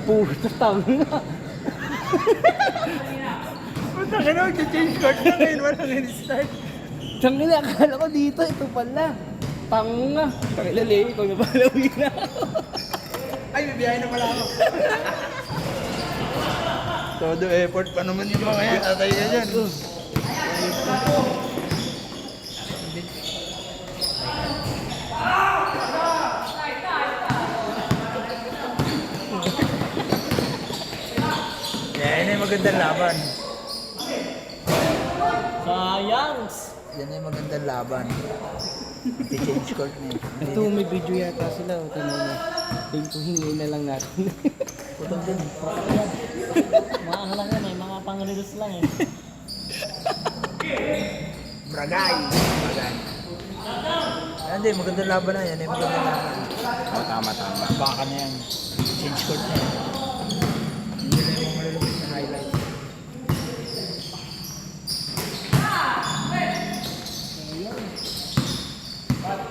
Puta, tama na. Puta ka na, change court na ngayon. Walang in-start. Tangina, akala ko dito, ito pala. Tanga. Pakilali, ikaw na pala, uwi na. Ay, bibiyahe na pala ako. Todo effort pa naman yung mga yan. Atay ka dyan. Yan ay magandang laban. Sayangs. Yan ay magandang laban. I-change court na eh. Ito, may video yata sila. Ito na. Hingi na lang natin. Putang din. Mga ano lang yan eh, mga pang-reels lang eh. Bragay. Bragay. Hindi, magandang laban na yan. Ay magandang laban. Oh, tama. Baka na yan. Change court na yan. Hindi na yung malalapit na highlight.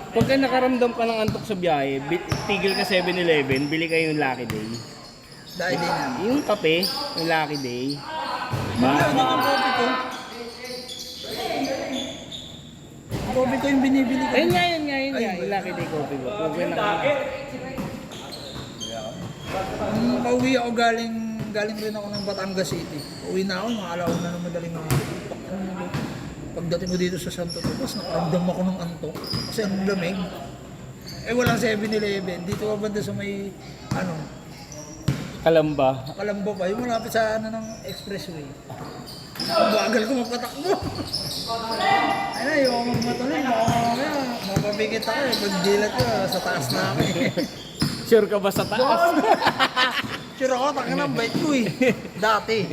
Pagka nakaramdam ka ng antok sa biyahe, tigil ka 7-Eleven, bili kayo yung Lucky Day. Dahil din yan. Yung kape, yung Lucky Day. Mga kopi ko. Kopi ko yung binibili ko. Ayun nga, yung Lucky Day coffee ko. Okay na ka. Pauwi ako galing rin ako ng Batangas City. Uwi na ako, mga alauna na madaling mga. Pagdating ko dito sa Santo Tomas, nakaramdam ako ng antok. Kasi ang lamig. Eh walang 7-Eleven. Dito ka banda sa may, Kalamba. Kalamba pa. Yung malapit sa ng expressway. Ang bagal ko mapatakbo. Ay na, yung ako magmatuloy. Mapapigit ako eh. Pagdilat ko, sa taas na ako eh. Sure ka ba sa taas? Sure ako, taka ng bait ko eh. Dati.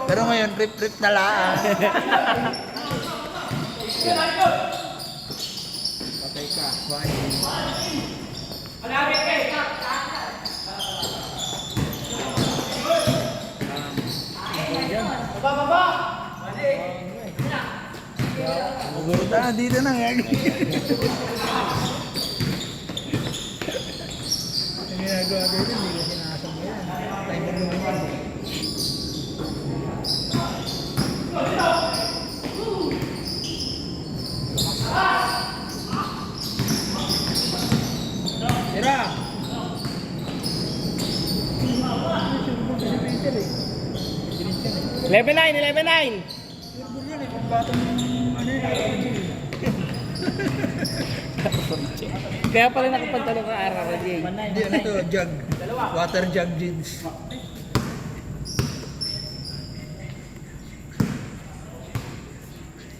Pero ngayon, rip-rip na lang. Patay ka. Bye. Dito na nga. Ang ginagawa ko yun, hindi ko sinasama yan. Tayo mo naman. Tira! 11-9! Kaya pala nakapagtalo ka RRJ. Hindi, ano to, jug. Water jug jeans.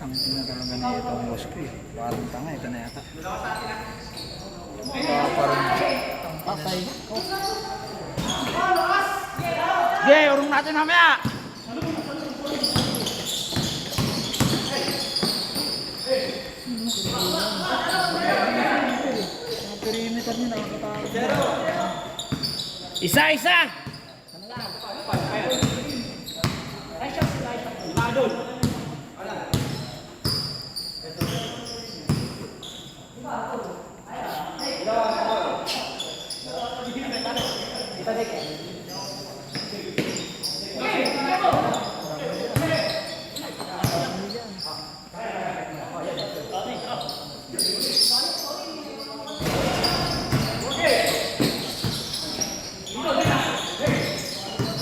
Ang ina talaga na itong Moscow eh. Parang tanga, ito na yata. Parang patay. Okay, urong natin mamaya! Perimeter niya nakakatakot. Isa!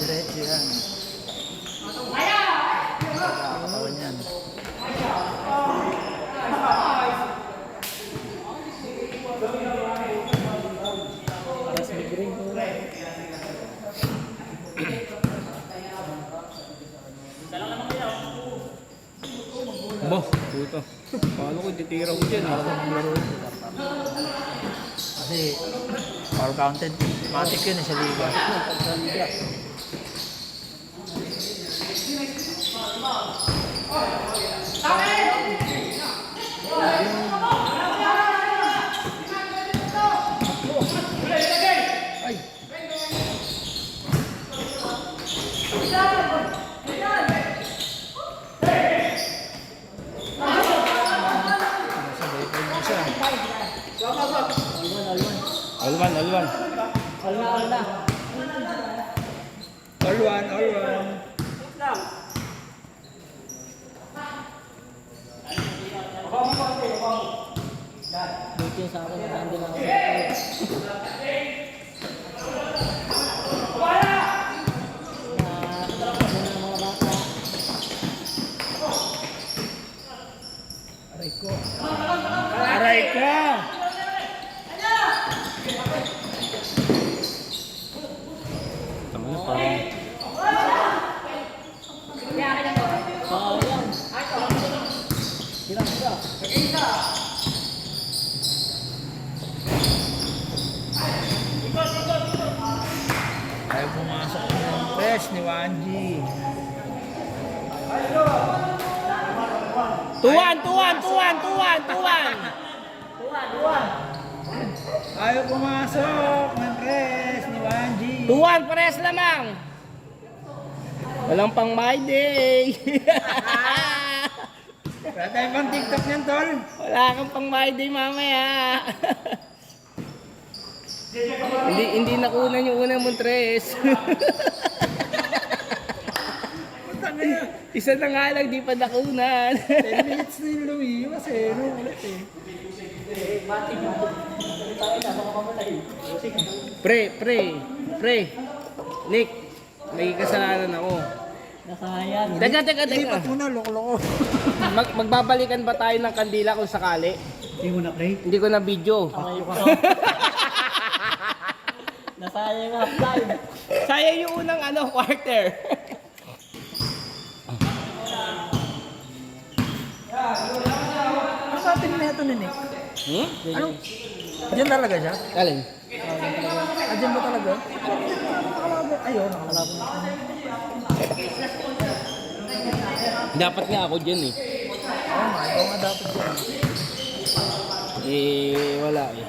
Diretso yan. Nakakatawan yan. Bo, puto. Paano ko titira ko dyan? Kasi power counted. Matic yun sa liga. Ay! Alwan. Alwan. All one, all one. Buti sa akin, hindi lang ako. Aray ko. Aray ka! Tama na parang... Sayang. Sira. Ayaw pumasok ng press ni Wanji. Tuwan! Ayaw pumasok ng press ni Wanji. Tuwan, pares lamang! Walang pang my day! Wala tayo pang TikTok niyan, tol. Wala kang pang my day mamaya! hindi nakunan yung unang mong tres. Putang ina. Isa na nga lang, di pa nakunan. 10 minutes na yung lumiwas eh. Ano ulit eh. Pre. Nick, may kasalanan ako. Nasayang. Teka. Lipat mo na, loko-loko. Magbabalikan ba tayo ng kandila kung sakali? Hindi mo na play? Hindi ko na video. Nasayang yung half-time. Sayang yung unang quarter. Ano sa atin na ito ni Nick? Ano? Diyan talaga siya? Alin? Diyan ba talaga? Ayun, nakalabot na. Dapat nga ako dyan eh. Oo nga, ikaw nga dapat dyan. Wala eh.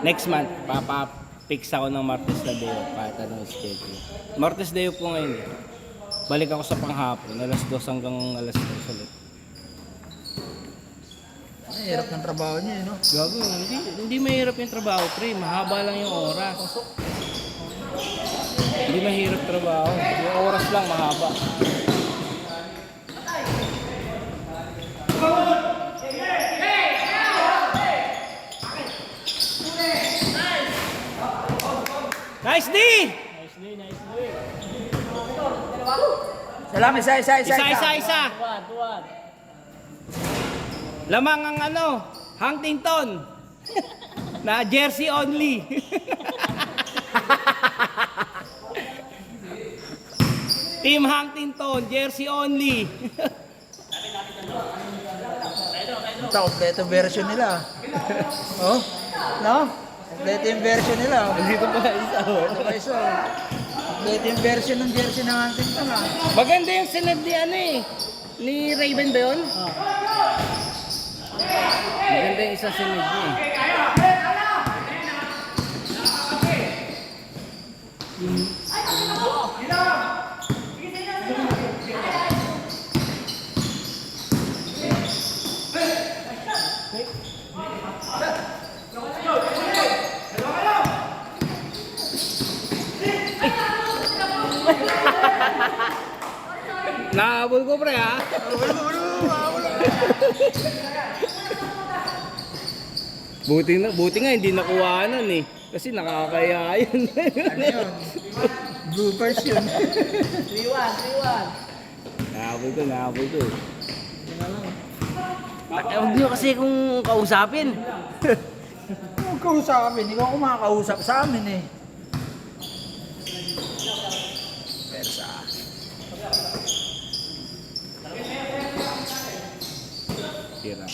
Next month, papa-fix ako ng Martes na Deo. Patanong schedule. Martes Deo po ngayon eh. Balik ako sa panghapon, alas 2 hanggang alas 3 ulit. Ay, hirap ng trabaho niya, no? Gago, hindi mahirap yung trabaho, pre. Mahaba lang yung oras. Hindi mahirap trabaho. Yung oras lang mahaba. Nice D! Salam, isa. Isa. Tuwan. Lamang ang Huntington. Na jersey only. Team Huntington, jersey only. Ito, kompleto version nila. Oh? No? Kompleto yung version nila. Dito pa isa. Ito pa isa. Kompleto yung version ng jersey ng Huntington, ha? Maganda yung sinad ni ni Raven ba yun? Maganda yung isa sinad niya eh. Nahabol ko pre ha. Buti nga hindi nakuhanan eh. Kasi nakakaya yun. Ano yun? Bloopers yun. 3-1. Nahabol ko. Huwag niyo kasi kung kausapin. Huwag kausapin. Ikaw ako makakausap sa amin eh. Persa. Tira.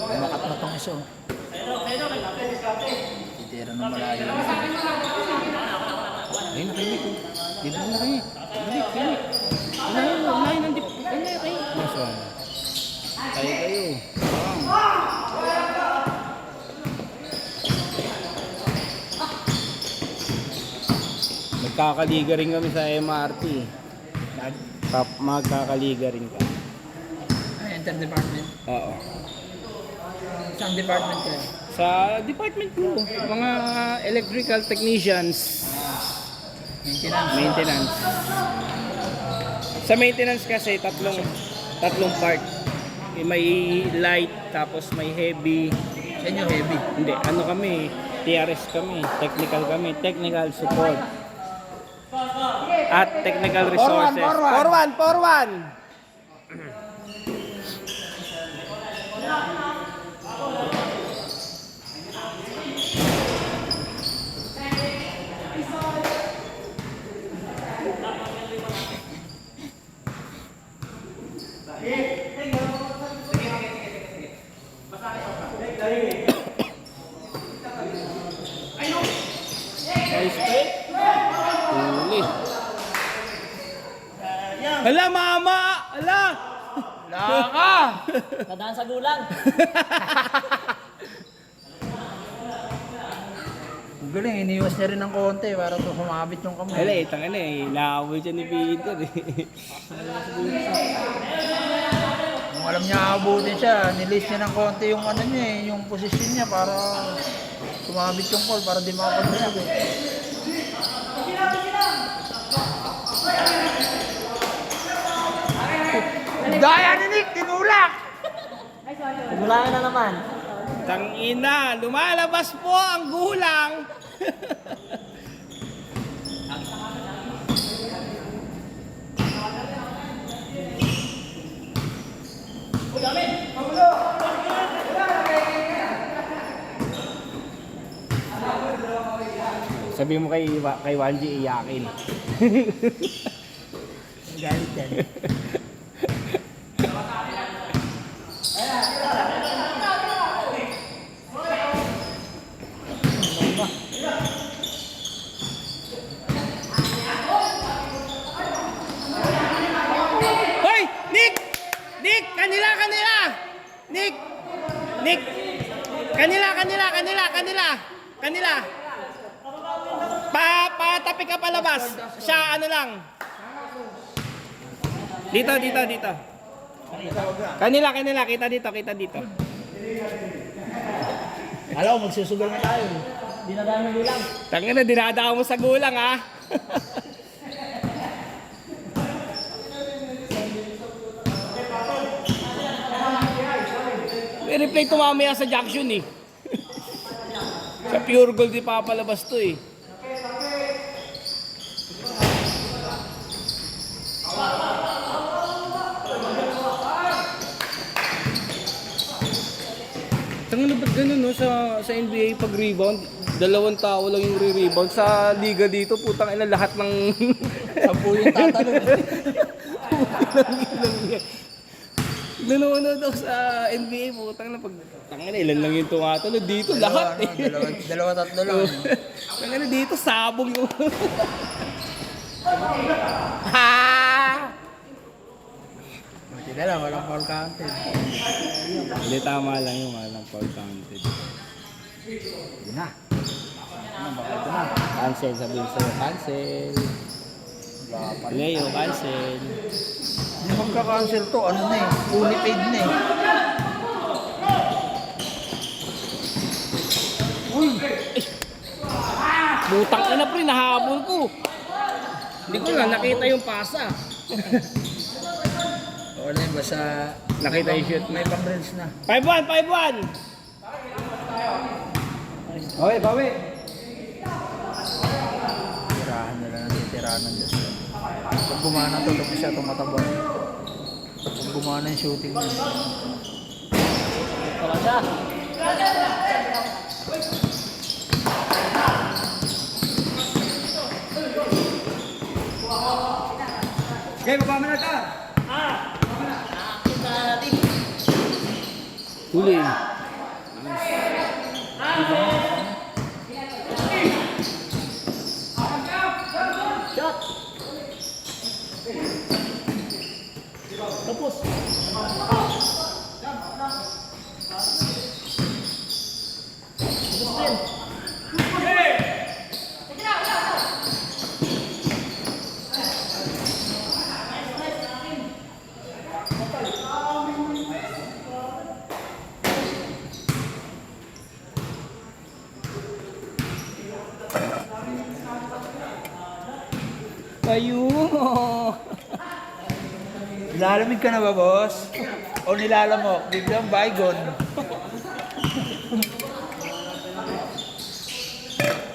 Makat na tong iso. Titira ng malayo. Ay, nakinig ko. Dito na kayo. Balik, balik. Unahin ng dip. Unahin kayo. Mas one. Kayo. Magkakaliga rin kami sa MRT. Magkakaliga rin ka. Ay, inter-department. Oo. Isang department kayo. Sa department ko, mga electrical technicians. Maintenance. Sa maintenance kasi tatlong part. May light, tapos may heavy. Sa inyo heavy. Hindi, ano kami, TRS kami, technical support. At technical resources. Forwan! Huli. Hala, mama! Hala! Laka! Nadaan sa gulang. Ang galing, iniwas niya rin ng konti para to humabit yung kamay. Hala, tanga na eh. Inaaway siya ni Peter eh. Kung alam niya abutin siya, nilis niya ng konti yung ano niya eh, yung posisyon niya para sumabit yung call para di makapagdasag eh. Daya ni Nick, tinulak! Gulangan na naman. Tangina, lumalabas po ang gulang. Sabi mo kay Wanji iyakin. Galit yan. Hoy! Nick! Nick! Kanila! Nick! Nick! Kanila! Patapi ka palabas. Siya ano lang. Dito. Kanila. Kita dito. Alam mo, magsusugal na tayo. Dinadaan ng gulang. Tangina, dinadaan mo sa gulang ha. May replay to mamaya sa junction eh. Sa pure gold di papalabas to eh. Tangina, ba't ganun no sa NBA pag rebound? 2 tao lang yung re-rebound. Sa liga dito, putang ina lahat ng 10 yung tatalon. Nanonood ako sa NBA, putang na pag tangina ilan lang yung tumatalon dito lahat eh. Dalawa, tatlo lang. Tangina dito sabog yung Buti na lang, walang foul counted. Hindi, tama lang yung walang foul counted. Yun na. Cancel, sabihin sa'yo, cancel. Leo, cancel. Hindi magka-cancel to, ano na eh, fully paid na eh. Uy! Butang ina pre, nahabol ko. Hindi ko lang nakita yung pasa. O na yun, basta Nakita yung shoot. may pang-range na. 5-1! Okay, bawi. Tirahan na lang ang tirahan ng Diyos. Pag gumana to, tapos siya tumatabon. Pag gumana yung shooting niya. Wala siya. Okay, baba mo na ka! Nakakita natin. Huli. Shot. Tapos. Payumo. Nilalamig ka na ba, boss? O nilalamok? Biglang bygone.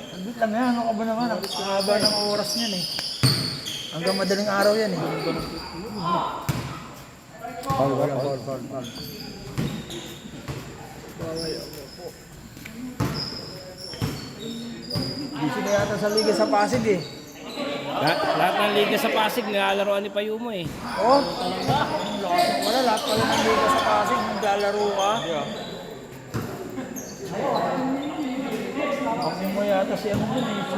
Saglit lang yan. Ano ka ba naman? Ang haba ng oras niyan eh. Hanggang madaling araw yan eh. Foul. Busy na yata sa liga sa Pasig eh. Lahat ng liga sa Pasig, nilalaroan ni Payumo eh. Oh, wala lahat pala ng liga sa Pasig, naglalaro ka. Ako mo yata si ano dun eh, si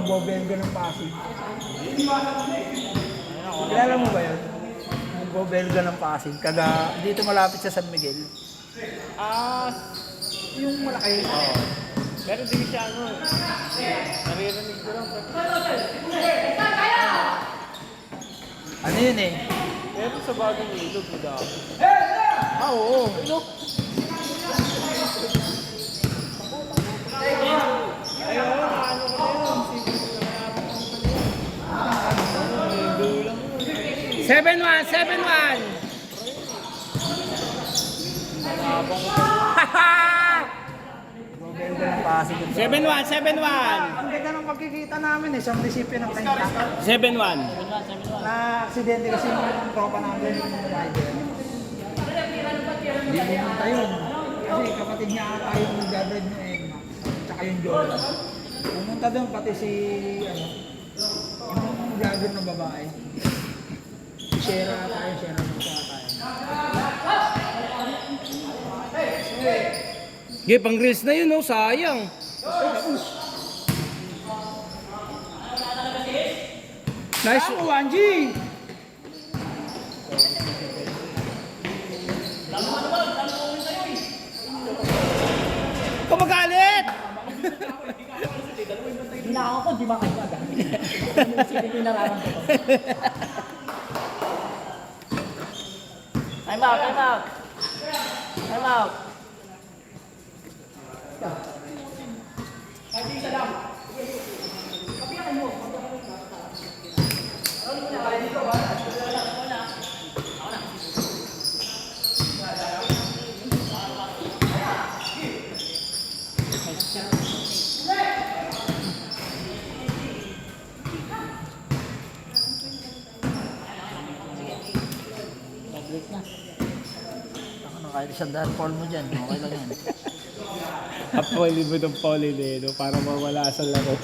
Bobenga ng Pasig. Kilala mo ba yun? Yung Bobenga ng Pasig, dito malapit sa San Miguel. Yung malaki. Pero di siya ano. Naririnig ko lang. Ano yun eh? Pero sa bagong ilog, madami. Oo. Ilog! Ayaw ko, ano ko na yun. 7-1, 7-1. Bobenga ng Pasig. 7-1, 7-1. Ang ganda ng pagkikita namin eh, sa munisipyo ng Kainta. 7-1. Na aksidente kasi yung tropa namin yung rider. Hindi pumunta yun. Kasi kapatid niya ata yung nag-drive ng Emma. Tsaka yung Jordan. Pumunta doon pati si yung vlogger ng babae. Si Shera ata yung Shera ng ata yun. Ge, pang reels na yun, oh, sayang. Nice. Ako, Angie! Kumagalit! Hinako ko, di ba kayo agad? Isipin ko yung nararamdaman ko. Time out, time out. Time out. Ano, kahit isang daan fall mo dyan, okay lang yan. Apoli mo ng poli no, para mawala sa laro.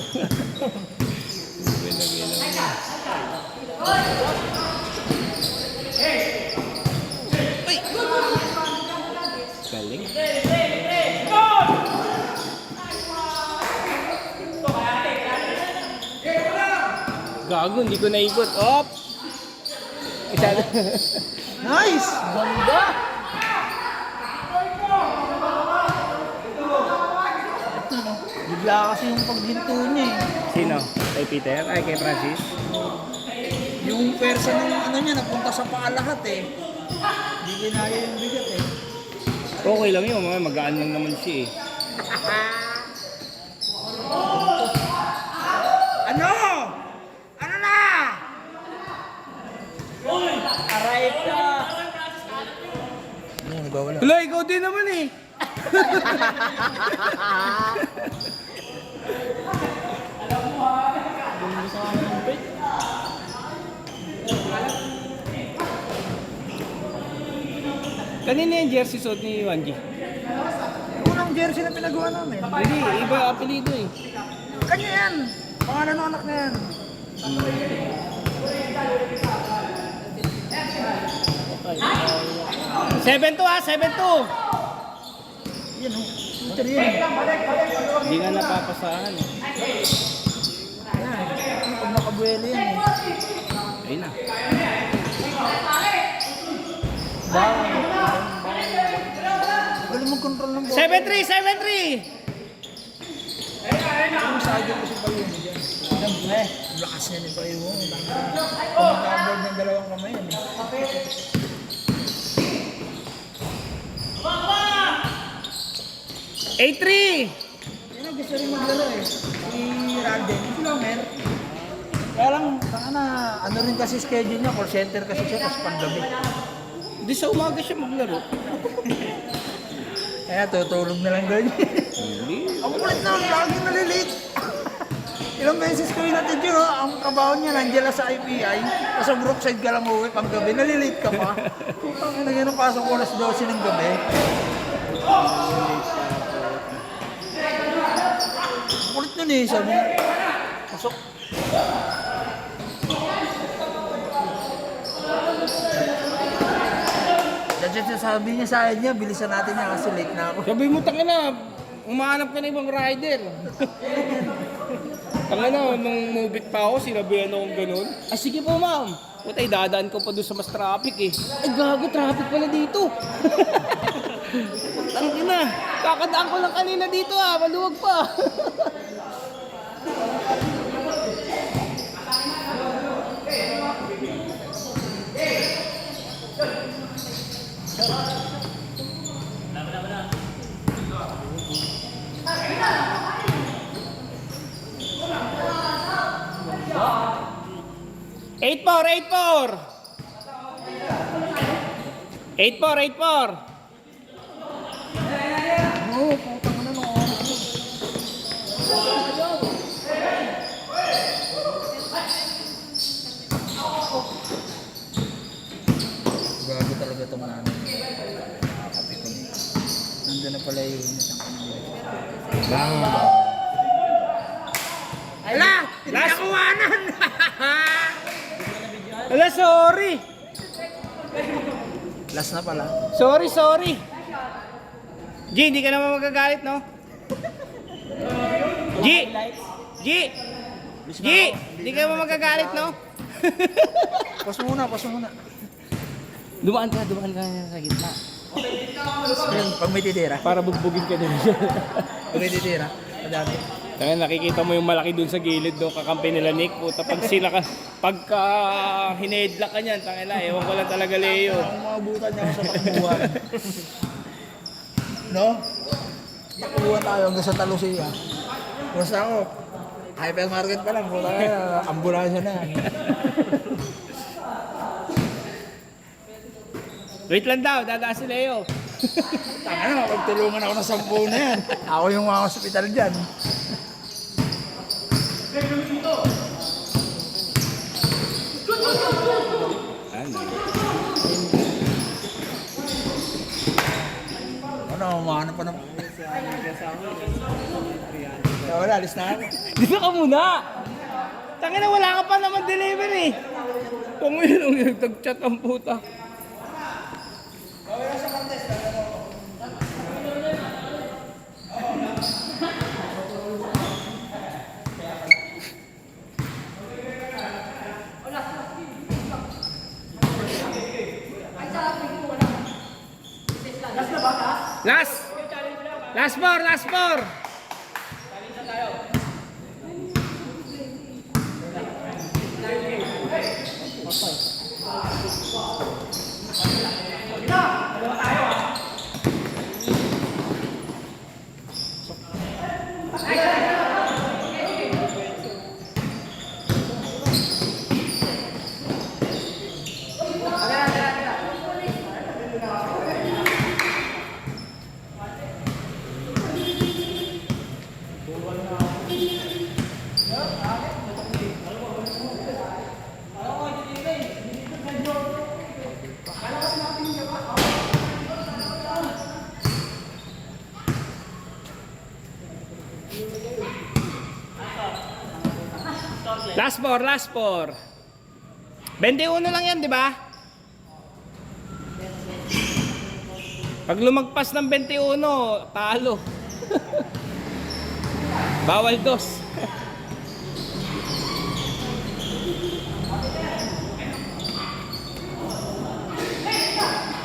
Galing. Gago, hindi ko naikot. Op! Isa na. Nice! Ganda! Bigla kasi yung paghinto niya eh. Sino? Kay Peter? Ay, kay Francis? Yung persa ng ano niya, napunta sa paa lahat eh. Hindi ginaya yung bigat eh. Okay lang yun, mga magaan lang naman siya eh. Ano? Ano na? Aray ka! Ano, nagwawala? Wala, ikaw din naman eh. Gusto ka naman ng break? Kanina yung jersey suot ni Wanji. Unang jersey na pinagawa namin. Hindi, iba apelido eh. Kanya yan. Pangalan ng anak na yan. 7-2 ah, 7-2. Yan o. Shooter yan. Hindi nga napapasahan eh. Yan. Pag nakabuelo yan eh. Ayun na. Galing mag-control ng bola. 7-3, 7-3. Yung side ko si Payo mo dyan. Ang lakas niya ni Payo mo. Kumagabog ng dalawang kamay yan eh. 8-3. Yan ang gusto rin maglaro eh. Si din, Slomer. Kaya lang, ano rin kasi schedule niya, call center kasi siya, tapos panggabi. Di sa umaga siya maglaro. Kaya tutulog na lang doon. Hindi. Ang kulit naman, lagi nalilate. Ilang beses ko inatid yun, oh. Ang trabaho niya, nandiyan lang sa IPI, tapos sa Brookside ka lang uwi, panggabi, nalilate ka pa. Putang ina, ganun pasok ko alas 12 ng gabi. Ang kulit nun eh, sabi niya. Pasok. Dahil sabi niya sa akin niya, bilisan natin niya kasi late na ako. Sabi mo, tangina, umahanap ka na ibang rider. Tangina, nung mubit pa ako, sinabihan akong ganun. Ah, sige po ma'am. Putay, dadaan ko pa doon sa mas traffic eh. Ay, gago, traffic pala dito. Tangina, kakadaan ko lang kanina dito ah, maluwag pa. Eight four. 8-4. Oo, putang ina ng oras mo. Gago talaga itong namin. Nakakapi ko niya. Nandun na pala yung isang kanila. Ala! Last- Nakuwanan! Ala, sorry. Last na pala. Sorry. G, hindi ka naman magagalit, no? G, hindi ka naman magagalit, no? Pas muna. Dumaan ka sa gitna. Pag may titira. Para bugbugin ka din. Pag may titira. Madami. Kaya nakikita mo yung malaki dun sa gilid doon, kakampi nila Nick. Puta, pagka hinedla ka niyan, tangina, ewan ko lang talaga Leo. Ang maabutan niya ako sa takbuhan. No? Takbuhan tayo hanggang sa Talusia. Basta ako, hypermarket pa lang. Puta kaya, ambulansya na yan. Wait lang daw, dadaan si Leo. Tanga na, magtulungan ako ng 10 na yan. Ako yung mga hospital dyan. Ano, umahanap pa na. Wala, alis na ako. Dito ka muna! Tangina, wala ka pa naman delivery. Kung yun, nagtag-chat ang puta. Last four. Last four. 21 lang yan, di ba? Pag lumagpas ng 21, talo. Bawal dos.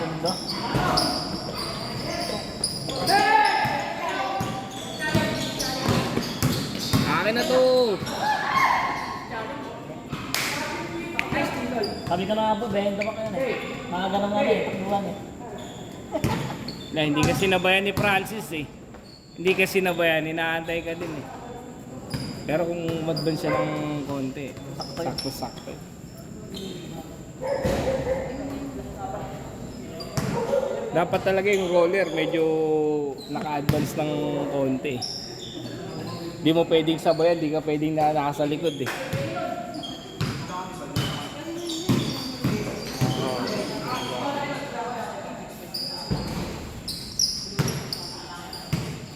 Ganda. Akin na to. Sabi ka na nga po, benta pa kayo eh. Mga ganun nga eh, takbuhan eh. Na, hindi ka sinabayan ni Francis eh. Hindi ka sinabayan, inaantay ka din eh. Pero kung mag-advance siya ng konti, sakto-sakto. Dapat talaga yung roller medyo naka-advance ng konti. Di mo pwedeng sabayan, di ka pwedeng nasa likod eh.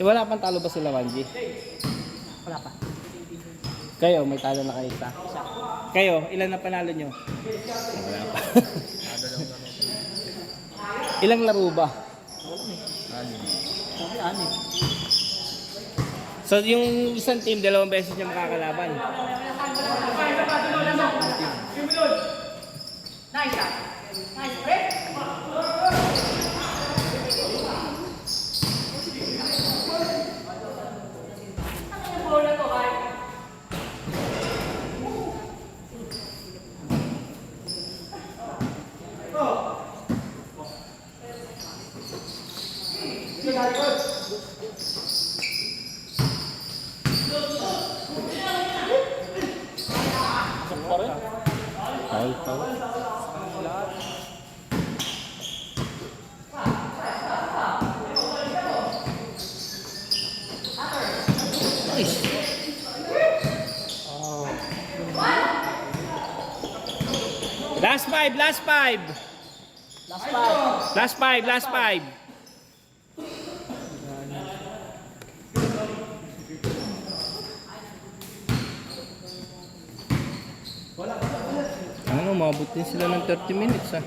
Wala pang talo ba sila 1G? Wala pa. Kayo, may talo na kayo isa. Kayo, ilan na panalo nyo? Wala pa. Ilang laro ba? Sabi, ano eh. So yung isang team, 2 beses niya makakalaban. Pasok pa rin. Foul. Last five. Last five. Last five. Ano, mabot din sila ng 30 minutes ah.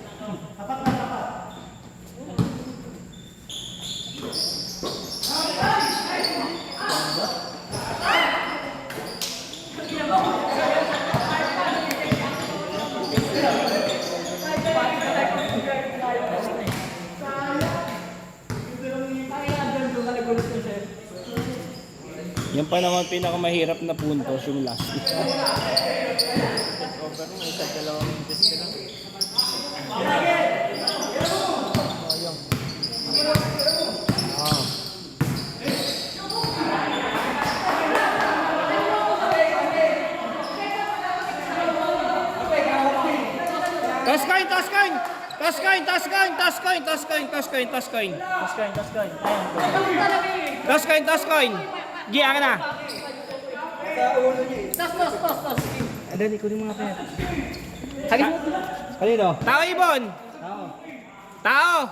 Yan pa naman pinakamahirap na puntos yung last. Over mo, isa 2 minutes ka lang. Toss coin. Ayan. Toss coin. Gi, akin na. Tos. Dali, kunin mo nga pera. Hagis mo. Kanino? Tao, Ibon! Tao!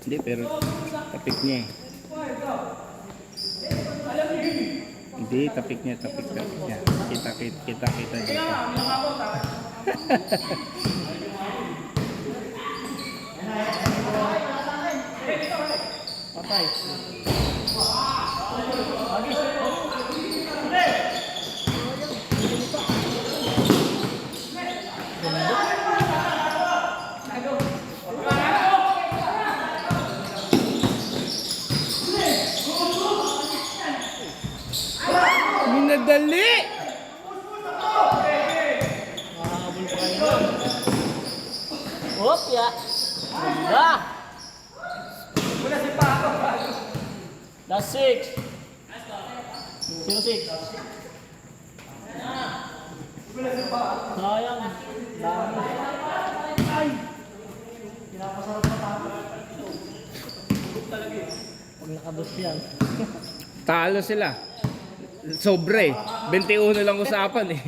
Hindi, pero tapik niya eh. Hindi, tapik niya. Kita dito. Patay. Minadali! Mahabol pa kayo. Hop, ya. Ganda. Last 6. 0-6. Sayang. Dami. Ay! Pinapasarap na tayo. Pag nakabos yan. Talo sila. Sobre. 21 lang usapan eh.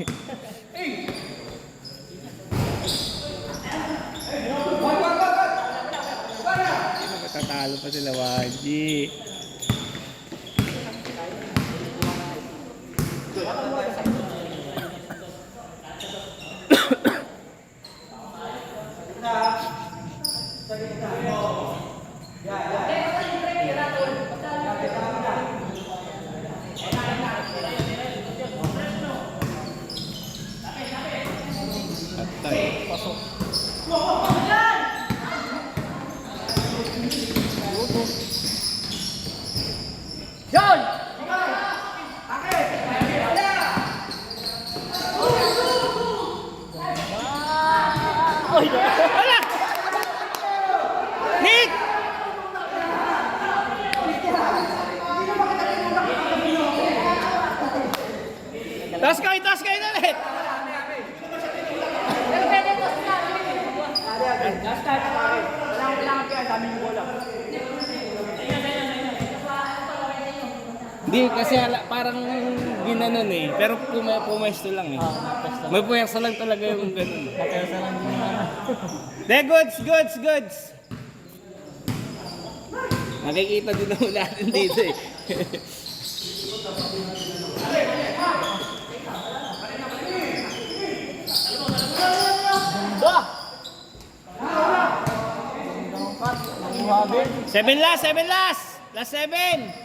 Matatalo pa sila, Waji. Atay. Pasok. Yan! Uy, Wala! Nick! Taas kayo na ulit! Hindi, kasi parang ginanon eh. Pero pumesto lang eh. Nakapesta. May puwersa lang talaga yung ganun. Nakapesta lang din naman. De, goods! Nakikita din naman natin dito eh. Ganda! Gandang cut. Nangiwagin. 7 last! Last 7!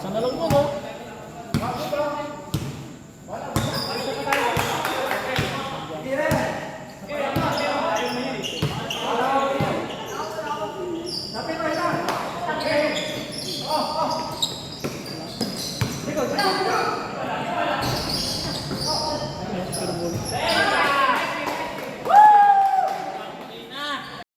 Sana lang mo, no?